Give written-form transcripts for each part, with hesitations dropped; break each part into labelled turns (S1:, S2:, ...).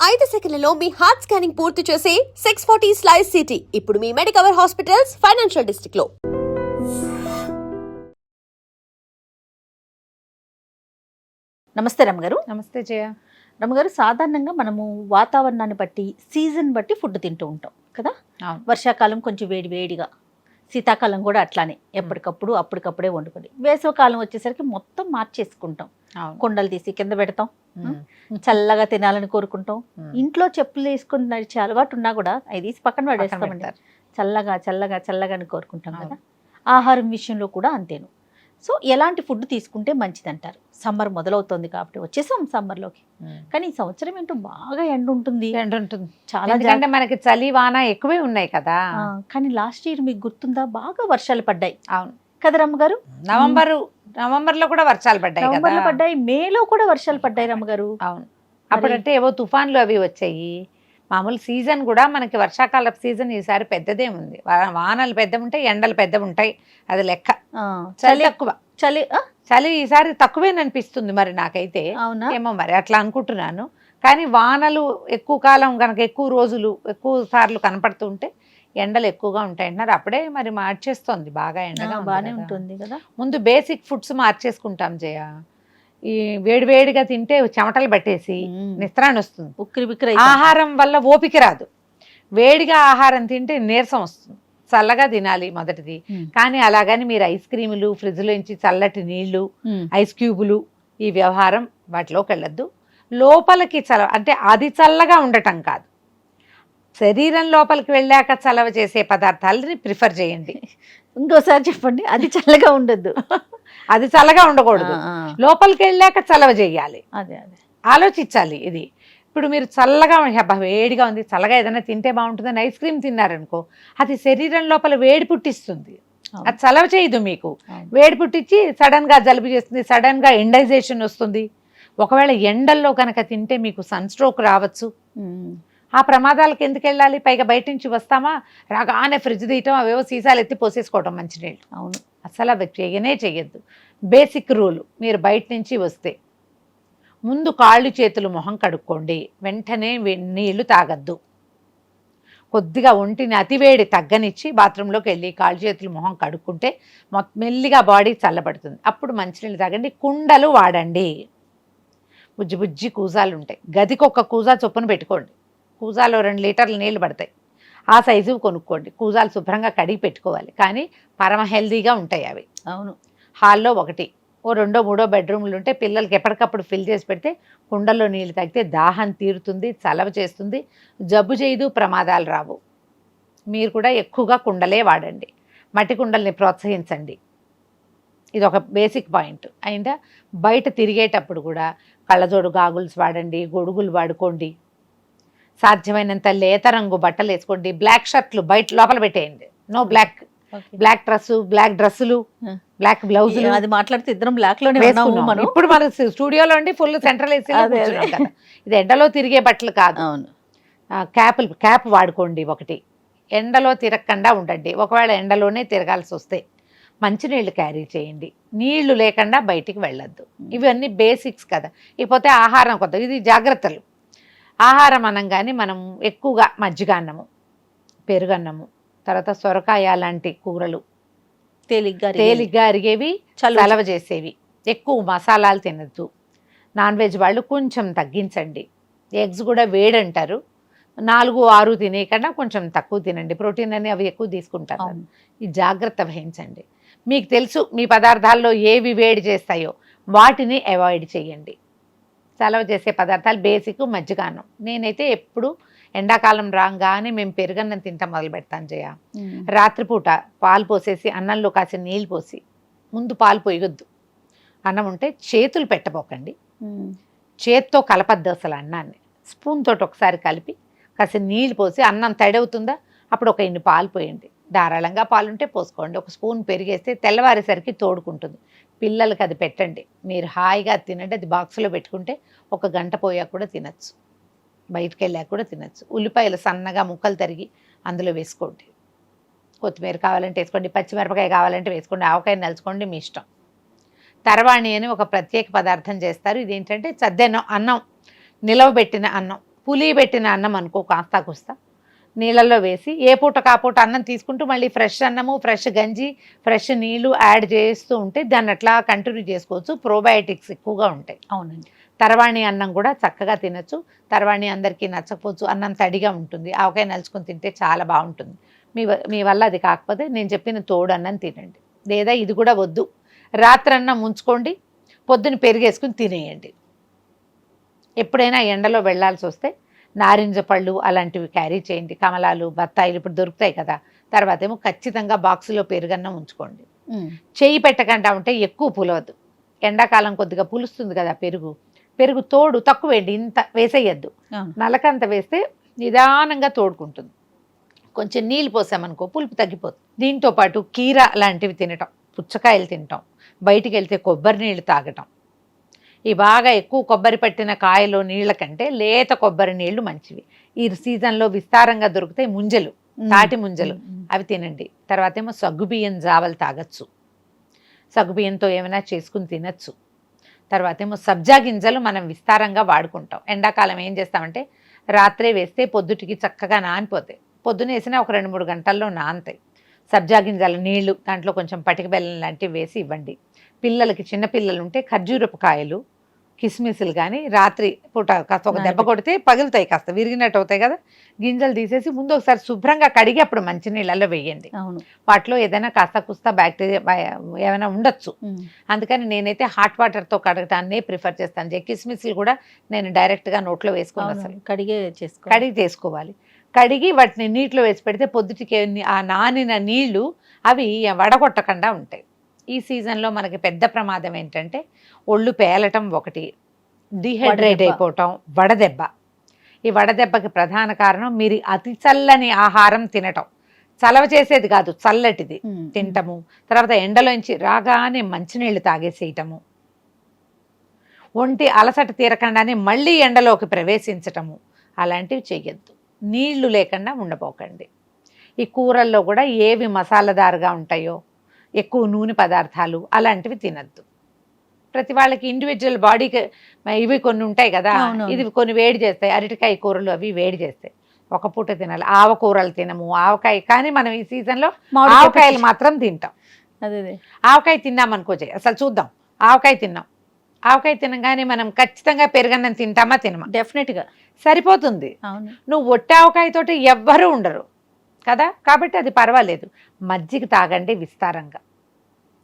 S1: 5 సెకన్లలో మీ heart scanning పూర్తి చేసి 640 స్లైస్ సిటీ ఇప్పుడు మీ మెడికవర్ హాస్పిటల్స్ ఫైనాన్షియల్ డిస్ట్రిక్ట్ లో.
S2: నమస్తే రమ్మగారు.
S3: నమస్తే జయ.
S2: రమ్మగారు, సాధారణంగా మనము వాతావరణాన్ని బట్టి సీజన్ బట్టి ఫుడ్ తింటూ ఉంటాం కదా. వర్షాకాలం కొంచెం వేడి వేడిగా, శీతాకాలం కూడా అట్లానే ఎప్పటికప్పుడు అప్పటికప్పుడే వండుకొని, వేసవకాలం వచ్చేసరికి మొత్తం మార్చేసుకుంటాం. కుండలు తీసి కింద పెడతాం, చల్లగా తినాలని కోరుకుంటాం. ఇంట్లో చెప్పులు వేసుకుని నడిచే అలవాటు ఉన్నా కూడా అది తీసి పక్కన పడేస్తామండి. చల్లగా చల్లగా చల్లగా అని కోరుకుంటాం కదా. ఆహారం విషయంలో కూడా అంతేను. సో ఎలాంటి ఫుడ్ తీసుకుంటే మంచిది అంటారు? సమ్మర్ మొదలవుతుంది కాబట్టి వచ్చేసాం సమ్మర్లోకి, కానీ ఈ సంవత్సరం ఏంటో బాగా ఎండ ఉంటుంది చాలా.
S3: ఎందుకంటే మనకి చలి వాన ఎక్కువే ఉన్నాయి కదా.
S2: కానీ లాస్ట్ ఇయర్ మీకు గుర్తుందా, బాగా వర్షాలు పడ్డాయి.
S3: అవును
S2: కదా రమ్మగారు.
S3: నవంబర్ లో కూడా వర్షాలు పడ్డాయి,
S2: నవంబర్ లో పడ్డాయి, మేలో కూడా వర్షాలు పడ్డాయి రమ్మగారు.
S3: అవును, అప్పుడంటే ఏవో తుఫాన్లు అవి వచ్చాయి. మామూలు సీజన్ కూడా మనకి వర్షాకాల సీజన్ ఈసారి పెద్దదే ఉంది. వానలు పెద్ద ఉంటాయి, ఎండలు పెద్ద ఉంటాయి, అది లెక్క. చలి తక్కువ, చలి ఈసారి తక్కువేననిపిస్తుంది మరి నాకైతే.
S2: అవునా
S3: ఏమో మరి అట్లా అనుకుంటున్నాను. కానీ వానలు ఎక్కువ కాలం కనుక, ఎక్కువ రోజులు ఎక్కువ సార్లు కనపడుతుంటే ఎండలు ఎక్కువగా ఉంటాయి అంటున్నారు. అప్పుడే మరి మార్చేస్తుంది, బాగా ఎండగా
S2: బాగానే ఉంటుంది కదా.
S3: ముందు బేసిక్ ఫుడ్స్ మార్చేసుకుంటాం జయ. ఈ వేడివేడిగా తింటే చెమటలు పట్టేసి నిస్త్రాన్ని వస్తుంది,
S2: ఉక్కిరి బిక్కిరి.
S3: ఆహారం వల్ల ఓపిక రాదు. వేడిగా ఆహారం తింటే నీరసం వస్తుంది. చల్లగా తినాలి మొదటిది. కానీ అలాగని మీరు ఐస్ క్రీములు, ఫ్రిడ్జ్లోంచి చల్లటి నీళ్లు, ఐస్ క్యూబులు, ఈ వ్యవహారం వాటిలోకి వెళ్ళొద్దు. లోపలికి అంటే అది చల్లగా ఉండటం కాదు, శరీరం లోపలికి వెళ్ళాక చలవ చేసే పదార్థాలని ప్రిఫర్ చేయండి.
S2: ఇంకోసారి చెప్పండి. అది చల్లగా ఉండద్దు,
S3: అది చల్లగా ఉండకూడదు, లోపలికి వెళ్ళాక చలవ చేయాలి.
S2: అదే అదే
S3: ఆలోచించాలి. ఇది ఇప్పుడు మీరు చల్లగా వేడిగా ఉంది, చల్లగా ఏదైనా తింటే బాగుంటుందని ఐస్ క్రీమ్ తిన్నారనుకో, అది శరీరం లోపల వేడి పుట్టిస్తుంది, అది చలవ చేయదు. మీకు వేడి పుట్టించి సడన్ గా జలుబు చేస్తుంది, సడన్ గా ఎండైజేషన్ వస్తుంది. ఒకవేళ ఎండల్లో కనుక తింటే మీకు సన్ స్ట్రోక్ రావచ్చు. ఆ ప్రమాదాలకు ఎందుకు వెళ్ళాలి? పైగా బయట నుంచి వస్తామా, రాగానే ఫ్రిడ్జ్ తీయటం, అవేవో సీసాలు ఎత్తి పోసేసుకోవటం మంచినీళ్ళు.
S2: అవును,
S3: అసలు అవి చెయ్యద్దు. బేసిక్ రూల్, మీరు బయట నుంచి వస్తే ముందు కాళ్ళు చేతులు మొహం కడుక్కోండి, వెంటనే నీళ్లు తాగద్దు. కొద్దిగా ఒంటిని అతివేడి తగ్గనిచ్చి బాత్రూంలోకి వెళ్ళి కాళ్ళు చేతులు మొహం కడుక్కుంటే మెల్లిగా బాడీ చల్లబడుతుంది. అప్పుడు మంచినీళ్ళు తాగండి. కుండలు వాడండి. బుజ్జి బుజ్జి కూజాలు ఉంటాయి, గదికి ఒక కూజా చొప్పున పెట్టుకోండి. కూజాలో 2 లీటర్ల నీళ్లు పడతాయి, ఆ సైజు కొనుక్కోండి. కూజాలు శుభ్రంగా కడిగి పెట్టుకోవాలి, కానీ పరమ హెల్దీగా ఉంటాయి అవి.
S2: అవును,
S3: హాల్లో 1, ఓ 2, 3 బెడ్రూమ్లు ఉంటే పిల్లలకి ఎప్పటికప్పుడు ఫిల్ చేసి పెడితే కుండల్లో నీళ్ళు తాగితే దాహం తీరుతుంది, చలవ చేస్తుంది, జబ్బు చేయదు, ప్రమాదాలు రావు. మీరు కూడా ఎక్కువగా కుండలే వాడండి. మట్టి కుండల్ని ప్రోత్సహించండి. ఇది ఒక బేసిక్ పాయింట్ అయిందా. బయట తిరిగేటప్పుడు కూడా కళ్ళజోడు గాగుల్స్ వాడండి, గొడుగులు వాడుకోండి. సాధ్యమైనంత లేత రంగు బట్టలు వేసుకోండి. బ్లాక్ షర్ట్లు బయట లోపల పెట్టేయండి. No black. బ్లాక్ డ్రెస్సులు, బ్లాక్ బ్లౌజులు.
S2: అది మాట్లాడితే ఇద్దరం బ్లాక్ లోనే ఉన్నాము.
S3: ఇప్పుడు మన స్టూడియోలో అండి ఫుల్ సెంట్రల్ ఏసీ. ఇది ఎండలో తిరిగే బట్టలు కాదు. క్యాప్ వాడుకోండి. ఒకటి, ఎండలో తిరగకుండా ఉండండి. ఒకవేళ ఎండలోనే తిరగాల్సి వస్తే మంచినీళ్ళు క్యారీ చేయండి. నీళ్లు లేకుండా బయటికి వెళ్ళొద్దు. ఇవన్నీ బేసిక్స్ కదా. ఇకపోతే ఆహారం కొత్త, ఇది జాగ్రత్తలు. ఆహారం అనగానే మనం ఎక్కువగా మజ్జిగ అన్నము, పెరుగన్నము, తర్వాత సొరకాయ లాంటి కూరలు, తేలిగ్గా అరిగేవి, చలవ చేసేవి. ఎక్కువ మసాలాలు తినద్దు. నాన్ వెజ్ వాళ్ళు కొంచెం తగ్గించండి. ఎగ్స్ కూడా వేడంటారు, 4, 6 తినేకన్నా కొంచెం తక్కువ తినండి. ప్రోటీన్ అని అవి ఎక్కువ తీసుకుంటారు. ఈ జాగ్రత్త వహించండి. మీకు తెలుసు మీ పదార్థాల్లో ఏవి వేడి చేస్తాయో వాటిని అవాయిడ్ చేయండి. చలవ చేసే పదార్థాలు బేసిక్ మజ్జిగాన్నం. నేనైతే ఎప్పుడు ఎండాకాలం రాగానే మేము పెరుగన్నం తింటాం మొదలు పెడతాను జయ. రాత్రిపూట పాలు పోసేసి అన్నంలో కాసిన నీళ్ళు పోసి, ముందు పాలు పోయొద్దు. అన్నం ఉంటే చేతులు పెట్టబోకండి, చేత్తో కలపద్దు అసలు అన్నాన్ని. స్పూన్ తోటి ఒకసారి కలిపి కాసిన నీళ్ళు పోసి, అన్నం తడవుతుందా అప్పుడు ఒక ఇన్ని పాలు పోయండి. ధారాళంగా పాలుంటే పోసుకోండి. ఒక స్పూన్ పెరిగేస్తే తెల్లవారేసరికి తోడుకుంటుంది. పిల్లలకి అది పెట్టండి. మీరు హాయిగా తినండి. అది బాక్స్లో పెట్టుకుంటే 1 గంట పోయాక కూడా తినచ్చు, బయటికి వెళ్ళాక కూడా తినచ్చు. ఉల్లిపాయలు సన్నగా ముక్కలు తరిగి అందులో వేసుకోండి. కొత్తిమీర కావాలంటే వేసుకోండి, పచ్చిమిరపకాయ కావాలంటే వేసుకోండి, ఆవకాయ నలుచుకోండి, మీ ఇష్టం. తర్వాణి అని ఒక ప్రత్యేక పదార్థం చేస్తారు. ఇదేంటంటే అన్నం, నిలవబెట్టిన అన్నం. పులి పెట్టిన అన్నం అనుకో కాస్తా కుస్తా నీళ్ళల్లో వేసి ఏ పూట కాపూట అన్నం తీసుకుంటూ మళ్ళీ ఫ్రెష్ అన్నము, ఫ్రెష్ గంజి, ఫ్రెష్ నీళ్లు యాడ్ చేస్తూ ఉంటే దాన్ని అట్లా కంటిన్యూ చేసుకోవచ్చు. ప్రోబయాటిక్స్ ఎక్కువగా ఉంటాయి.
S2: అవునండి.
S3: తర్వాణి అన్నం కూడా చక్కగా తినచ్చు. తర్వాణి అందరికీ నచ్చకపోవచ్చు, అన్నం తడిగా ఉంటుంది. ఆవకాయ నలుచుకొని తింటే చాలా బాగుంటుంది. మీ వల్ల అది కాకపోతే నేను చెప్పిన తోడు అన్నం తినండి. లేదా ఇది కూడా వద్దు, రాత్రన్నం ఉంచుకోండి, పొద్దున పెరిగేసుకుని తినేయండి. ఎప్పుడైనా ఎండలో వెళ్ళాల్సి వస్తే నారింజ పళ్ళు అలాంటివి క్యారీ చేయండి. కమలాలు, బత్తాయిలు ఇప్పుడు దొరుకుతాయి కదా. తర్వాత ఏమో ఖచ్చితంగా బాక్సులో పెరుగన్నం ఉంచుకోండి. చెయ్యి పెట్టకుండా ఉంటే ఎక్కువ పులవద్దు. ఎండాకాలం కొద్దిగా పులుస్తుంది కదా పెరుగు తోడు తక్కువ వేయండి, ఇంత వేసేయద్దు. నలకంత వేస్తే నిదానంగా తోడుకుంటుంది. కొంచెం నీళ్ళు పోసామనుకో పులుపు తగ్గిపోతుంది. దీంతో పాటు కీర లాంటివి తినటం, పుచ్చకాయలు తినటం, బయటికి వెళ్తే కొబ్బరి నీళ్ళు తాగటం. ఈ బాగా ఎక్కువ కొబ్బరి పట్టిన కాయలో నీళ్ళ కంటే లేత కొబ్బరి నీళ్లు మంచివి. ఈ సీజన్లో విస్తారంగా దొరుకుతాయి ముంజలు, తాటి ముంజలు, అవి తినండి. తర్వాత ఏమో సగ్గుబియ్యం జావలు తాగొచ్చు, సగ్గుబియ్యంతో ఏమైనా చేసుకుని తినచ్చు. తర్వాత ఏమో సబ్జా గింజలు మనం విస్తారంగా వాడుకుంటాం. ఎండాకాలం ఏం చేస్తామంటే రాత్రే వేస్తే పొద్దుటికి చక్కగా నానిపోతాయి. పొద్దున వేసినా ఒక 2-3 గంటల్లో నానతాయి. సబ్జా గింజల నీళ్లు, దాంట్లో కొంచెం పటిక బెల్లం లాంటివి వేసి ఇవ్వండి. పిల్లలకి, చిన్నపిల్లలు ఉంటే ఖర్జూరపు కాయలు, కిస్మిస్లు కానీ రాత్రి పూట కాస్త ఒక దెబ్బ కొడితే పగులుతాయి, కాస్త విరిగినట్టు అవుతాయి కదా. గింజలు తీసేసి ముందు ఒకసారి శుభ్రంగా కడిగి అప్పుడు మంచినీళ్ళలో వేయండి. వాటిలో ఏదైనా కాస్త కుస్తా బ్యాక్టీరియా ఏమైనా ఉండొచ్చు. అందుకని నేనైతే హాట్ వాటర్తో కడగటాన్నే ప్రిఫర్ చేస్తాను. కిస్మిస్లు కూడా నేను డైరెక్ట్గా నోట్లో వేసుకున్నాను. అసలు కడిగి చేసుకోవాలి. కడిగి వాటిని నీటిలో వేసి పెడితే పొద్దుటికి ఆ నానిన నీళ్లు అవి వడగొట్టకుండా ఉంటాయి. ఈ సీజన్లో మనకి పెద్ద ప్రమాదం ఏంటంటే ఒళ్ళు పేలటం ఒకటి, డిహైడ్రేట్ అయిపోవటం, వడదెబ్బ. ఈ వడదెబ్బకి ప్రధాన కారణం మీరు అతి చల్లని ఆహారం తినటం. చలవ చేసేది కాదు, చల్లటిది తినటము. తర్వాత ఎండలోంచి రాగానే మంచినీళ్ళు తాగేసేయటము, ఒంటి అలసట తీరకుండానే మళ్ళీ ఎండలోకి ప్రవేశించటము, అలాంటివి చెయ్యొద్దు. నీళ్లు లేకుండా ఉండబోకండి. ఈ కూరల్లో కూడా ఏవి మసాలాదారుగా ఉంటాయో, ఎక్కువ నూనె పదార్థాలు అలాంటివి తినద్దు. ప్రతి వాళ్ళకి ఇండివిజువల్ బాడీకి ఇవి కొన్ని ఉంటాయి కదా, ఇది కొన్ని వేడి చేస్తాయి. అరటికాయ కూరలు అవి వేడి చేస్తాయి, ఒక పూట తినాలి. ఆవకూరలు తినము, ఆవకాయ. కానీ మనం ఈ సీజన్లో ఆవకాయలు మాత్రం తింటాం. ఆవకాయ తిన్నామనుకో, అసలు చూద్దాం. ఆవకాయ తిన్నాం, ఆవకాయ తినగానే మనం ఖచ్చితంగా పెరుగన్నం తింటామా? తినమా?
S2: డెఫినెట్గా
S3: సరిపోతుంది. నువ్వు ఒట్టి ఆవకాయతోటి ఎవ్వరూ ఉండరు కదా, కాబట్టి అది పర్వాలేదు. మజ్జిగ తాగండి విస్తారంగా.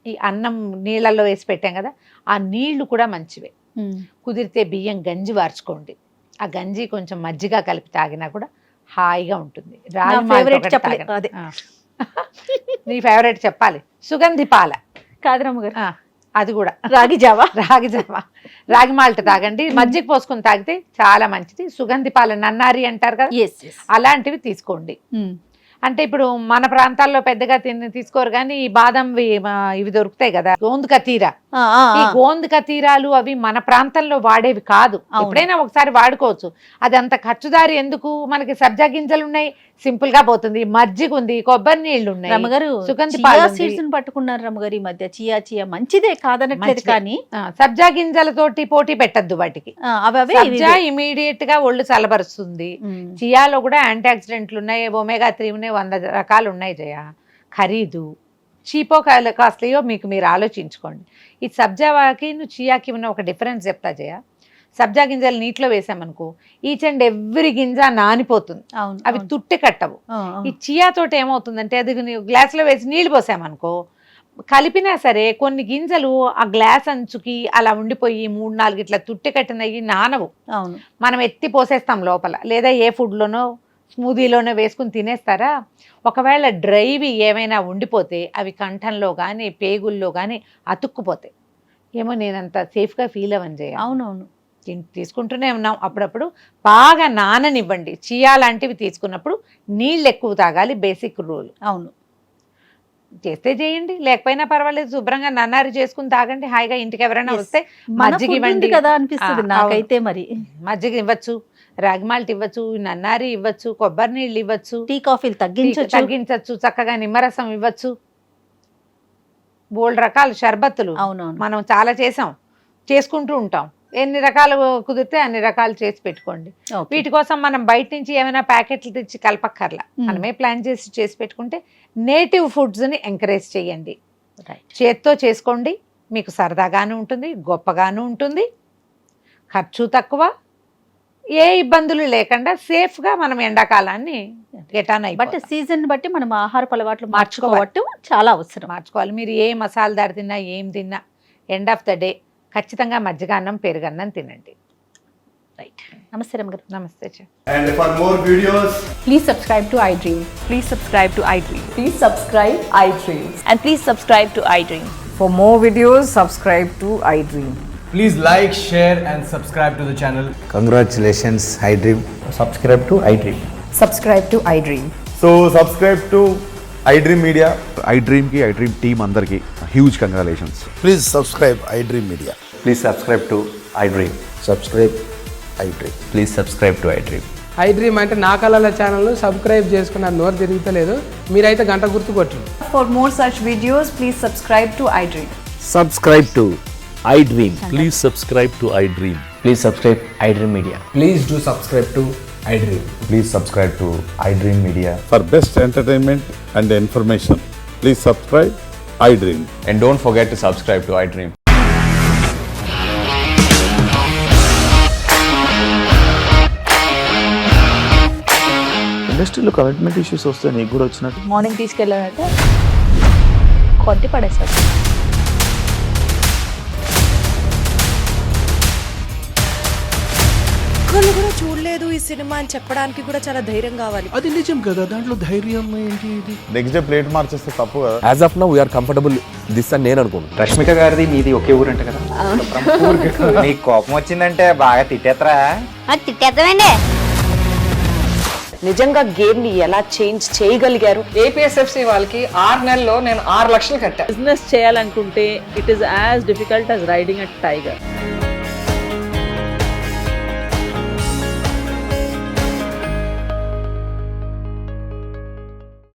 S3: ఈ అన్నం నీళ్ళల్లో వేసి పెట్టాం కదా, ఆ నీళ్లు కూడా మంచివే. కుదిరితే బియ్యం గంజి వార్చుకోండి. ఆ గంజి కొంచెం మజ్జిగ కలిపి తాగినా కూడా హాయిగా ఉంటుంది. నీ ఫేవరెట్ చెప్పాలి, సుగంధి పాల
S2: కాదరమ్మగారు,
S3: అది కూడా
S2: రాగి జావా.
S3: రాగి మాల్ట్ తాగండి. మజ్జిగ పోసుకొని తాగితే చాలా మంచిది. సుగంధి పాల నన్నారి అంటారు కదా, అలాంటివి తీసుకోండి. అంటే ఇప్పుడు మన ప్రాంతాల్లో పెద్దగా తీసుకోరు, కానీ ఈ బాదం ఇవి దొరుకుతాయి కదా, గోందు కతీరా. ఈ గోందు కతీరాలు అవి మన ప్రాంతంలో వాడేవి కాదు. ఎప్పుడైనా ఒకసారి వాడుకోవచ్చు. అది అంత ఖర్చుదారి ఎందుకు? మనకి సబ్జా గింజలు ఉన్నాయి, సింపుల్ గా పోతుంది. మజ్జిగ ఉంది, కొబ్బరి నీళ్లు ఉన్నాయి.
S2: రమ్మగారు
S3: సుగంధి
S2: సీడ్స్ పట్టుకున్నారు రమ్మగారు ఈ మధ్య. చియా మంచిదే కాదనట్లేదు, కానీ
S3: సబ్జా గింజలతోటి పోటీ పెట్టద్దు వాటికి. సబ్జా ఇమీడియట్ గా ఒళ్ళు చల్లబరుస్తుంది. చియాలో కూడా యాంటీ ఆక్సిడెంట్లు ఉన్నాయి, ఒమేగా 3 ఉన్నాయి, 100 రకాలు ఉన్నాయి. జయ ఖరీదు చీపో కాస్ట్లీయో మీకు మీరు ఆలోచించుకోండి. ఈ సబ్జాకి చియాకి ఉన్న ఒక డిఫరెన్స్ చెప్తా జయ. సబ్జా గింజలు నీటిలో వేసామనుకో, ఈచ్ అండ్ ఎవ్రీ గింజ నానిపోతుంది, అవి తుట్టి కట్టవు. ఈ చియా తోటి ఏమవుతుందంటే అది గ్లాసులో వేసి నీళ్ళు పోసామనుకో, కలిపినా సరే కొన్ని గింజలు ఆ గ్లాస్ అంచుకి అలా ఉండిపోయి 3-4 ఇట్లా తుట్టి కట్టినవి నానవు. మనం ఎత్తి పోసేస్తాం లోపల, లేదా ఏ ఫుడ్లోనో స్మూదీలోనే వేసుకుని తినేస్తారా. ఒకవేళ డ్రైవి ఏమైనా ఉండిపోతే అవి కంఠంలో కానీ పేగుల్లో కానీ అతుక్కుపోతాయి. ఏమో నేనంత సేఫ్గా ఫీల్ అవ్వను చేయ.
S2: అవునవును,
S3: తీసుకుంటూనే ఉన్నాం. అప్పుడప్పుడు బాగా నాననివ్వండి. చియా లాంటివి తీసుకున్నప్పుడు నీళ్ళు ఎక్కువ తాగాలి, బేసిక్ రూల్.
S2: అవును,
S3: చేస్తే చేయండి, లేకపోయినా పర్వాలేదు. శుభ్రంగా నన్నారి చేసుకుని తాగండి హాయిగా. ఇంటికి ఎవరైనా వస్తే మజ్జిగ ఇవ్వండి
S2: కదా అనిపిస్తుంది నాకైతే. మరి
S3: మజ్జిగ ఇవ్వచ్చు, రాగి మాల్ట్ ఇవ్వచ్చు, నన్నారి ఇవ్వచ్చు, కొబ్బరి నీళ్ళు ఇవ్వచ్చు,
S2: టీ కాఫీలు
S3: తగ్గించవచ్చు, చక్కగా నిమ్మరసం ఇవ్వచ్చు. బోల్డ్ రకాల షర్బత్తులు మనం చాలా చేసుకుంటూ ఉంటాం. ఎన్ని రకాలు కుదిరితే అన్ని రకాలు చేసి పెట్టుకోండి.
S2: Okay.
S3: వీటి కోసం మనం బయట నుంచి ఏమైనా ప్యాకెట్లు తెచ్చి కలపక్కర్లా, మనమే ప్లాన్ చేసి పెట్టుకుంటే నేటివ్ ఫుడ్స్ని ఎంకరేజ్ చేయండి.
S2: రైట్.
S3: చేత్తో చేసుకోండి, మీకు సరదాగాను ఉంటుంది, గొప్పగాను ఉంటుంది, ఖర్చు తక్కువ, ఏ ఇబ్బందులు లేకుండా సేఫ్గా మనం ఎండాకాలాన్ని గెటాన్
S2: బట్
S3: అయిపోతాం.
S2: సీజన్ బట్టి మనం ఆహారపు అలవాట్లు
S3: మార్చుకోవాలి.
S2: మార్చుకోవటం చాలా అవసరం.
S3: మార్చుకోవాలి. మీరు ఏ మసాలా దారి తిన్నా ఏం తిన్నా ఎండ్ ఆఫ్ ద డే ఖచ్చితంగా మజ్జిగన్నం పెరుగన్నం తినండి.
S2: రైట్. నమస్తే రమ్య గారు.
S3: నమస్తే చె.
S4: And for more videos,
S5: Please subscribe to iDream.
S6: Please subscribe to iDream.
S5: Please subscribe iDream.
S6: And please subscribe to iDream.
S5: For more videos, subscribe to iDream.
S4: please like, share and subscribe to the channel.
S7: Congratulations, iDream. Subscribe to iDream.
S5: Subscribe to iDream.
S4: So subscribe to iDream Media.
S8: iDream ki iDream team andarki huge congratulations.
S7: Please subscribe iDream Media.
S8: Please subscribe to iDream.
S7: Subscribe iDream.
S8: Please subscribe to iDream.
S9: iDream అంటే నా కళల channel subscribe చేసుకున్నారు, నోరు తిరుగుతలేదు, మీరైతే గంట గుర్తు కొట్టండి.
S5: For more such videos, please subscribe to iDream.
S10: Subscribe to iDream. Please subscribe to iDream.
S7: Please subscribe iDream Media.
S4: Please do subscribe to iDream.
S8: Please subscribe to iDream Media.
S11: For best entertainment and information, please subscribe iDream.
S8: And don't forget to subscribe to iDream.
S10: ఇండస్ట్రీలో commitment issues వస్తే నీకు కూడా వచ్చినట్టు
S6: morning తీసుకెళ్ళాలంటే కొట్టి పడేస్తారు.
S12: ఒక్కళ్ళు కూడా చూడలేదు ఈ సినిమా అని చెప్పడానికి కూడా చాలా ధైర్యం కావాలి.
S10: అది నిజం కదా, దాంట్లో ధైర్యం ఏంటి? ఇది
S11: నెక్స్ట్ డే ప్లేట్ మార్చేస్తే తప్పు కదా.
S10: As of now we are comfortable this అని నేను అనుకుంటున్నాను.
S7: రష్మిక గారిది మీది ఒకే ఊరంట కదా. నీకు కోపం వచ్చిందంటే బాగా తిట్టేత్తరా?
S6: తిట్టేద్దామండి.
S5: నిజంగా గేమ్ ని ఎలా చేంజ్ చేయగలిగారు?
S9: ఏపీఎస్ఎఫ్సి వాళ్ళకి 6 నెలల్లో నేను 6 లక్షలు కట్టా.
S6: బిజినెస్ చేయాలనుకుంటే it is as difficult as riding a tiger.